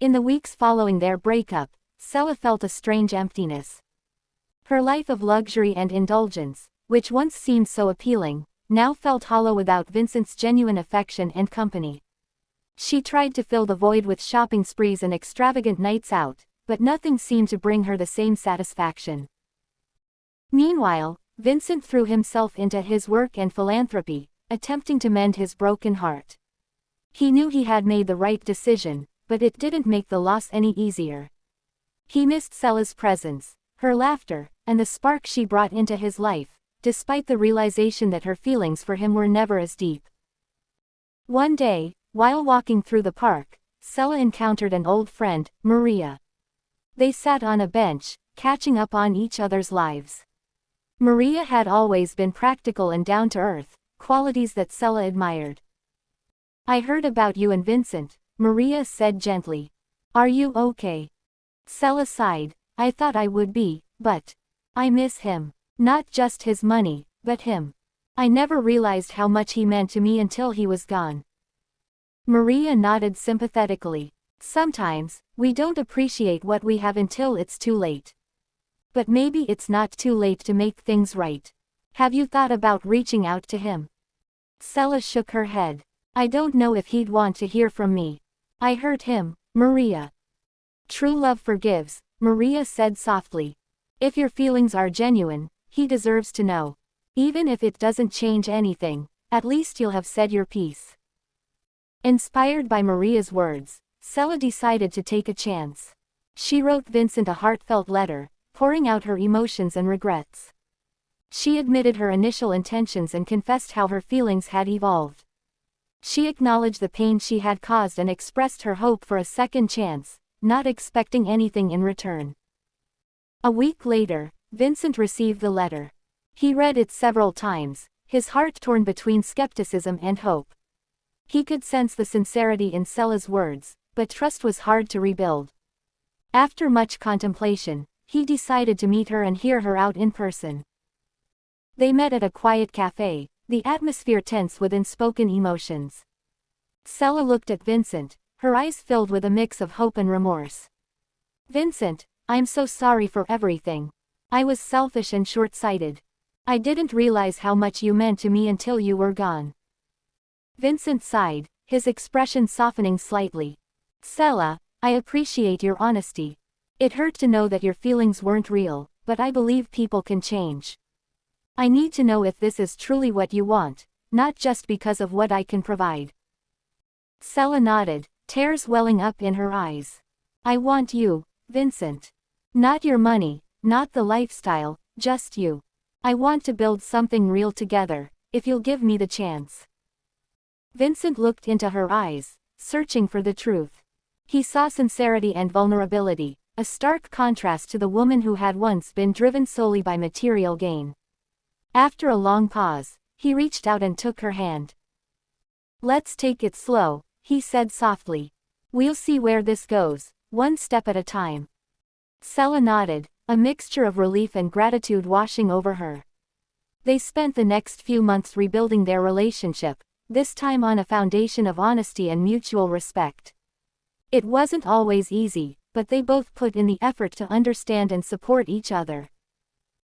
In the weeks following their breakup, Sella felt a strange emptiness. Her life of luxury and indulgence, which once seemed so appealing, now felt hollow without Vincent's genuine affection and company. She tried to fill the void with shopping sprees and extravagant nights out, but nothing seemed to bring her the same satisfaction. Meanwhile, Vincent threw himself into his work and philanthropy, attempting to mend his broken heart. He knew he had made the right decision, but it didn't make the loss any easier. He missed Sella's presence, her laughter, and the spark she brought into his life, despite the realization that her feelings for him were never as deep. One day, while walking through the park, Sella encountered an old friend, Maria. They sat on a bench, catching up on each other's lives. Maria had always been practical and down-to-earth, qualities that Sella admired. "I heard about you and Vincent," Maria said gently. "Are you okay?" Sella sighed. "I thought I would be, but I miss him. Not just his money, but him. I never realized how much he meant to me until he was gone." Maria nodded sympathetically. "Sometimes, we don't appreciate what we have until it's too late. But maybe it's not too late to make things right. Have you thought about reaching out to him?" Sella shook her head. "I don't know if he'd want to hear from me. I hurt him, Maria." "True love forgives," Maria said softly. "If your feelings are genuine, he deserves to know. Even if it doesn't change anything, at least you'll have said your piece." Inspired by Maria's words, Sella decided to take a chance. She wrote Vincent a heartfelt letter, pouring out her emotions and regrets. She admitted her initial intentions and confessed how her feelings had evolved. She acknowledged the pain she had caused and expressed her hope for a second chance, not expecting anything in return. A week later, Vincent received the letter. He read it several times, his heart torn between skepticism and hope. He could sense the sincerity in Sella's words, but trust was hard to rebuild. After much contemplation, he decided to meet her and hear her out in person. They met at a quiet cafe, the atmosphere tense with unspoken emotions. Sella looked at Vincent, her eyes filled with a mix of hope and remorse. "Vincent, I'm so sorry for everything. I was selfish and short-sighted. I didn't realize how much you meant to me until you were gone." Vincent sighed, his expression softening slightly. "Sella, I appreciate your honesty. It hurt to know that your feelings weren't real, but I believe people can change. I need to know if this is truly what you want, not just because of what I can provide." Sella nodded, tears welling up in her eyes. "I want you, Vincent. Not your money, not the lifestyle, just you. I want to build something real together, if you'll give me the chance." Vincent looked into her eyes, searching for the truth. He saw sincerity and vulnerability, a stark contrast to the woman who had once been driven solely by material gain. After a long pause, he reached out and took her hand. "Let's take it slow," he said softly. "We'll see where this goes, one step at a time." Sella nodded, a mixture of relief and gratitude washing over her. They spent the next few months rebuilding their relationship, this time on a foundation of honesty and mutual respect. It wasn't always easy, but they both put in the effort to understand and support each other.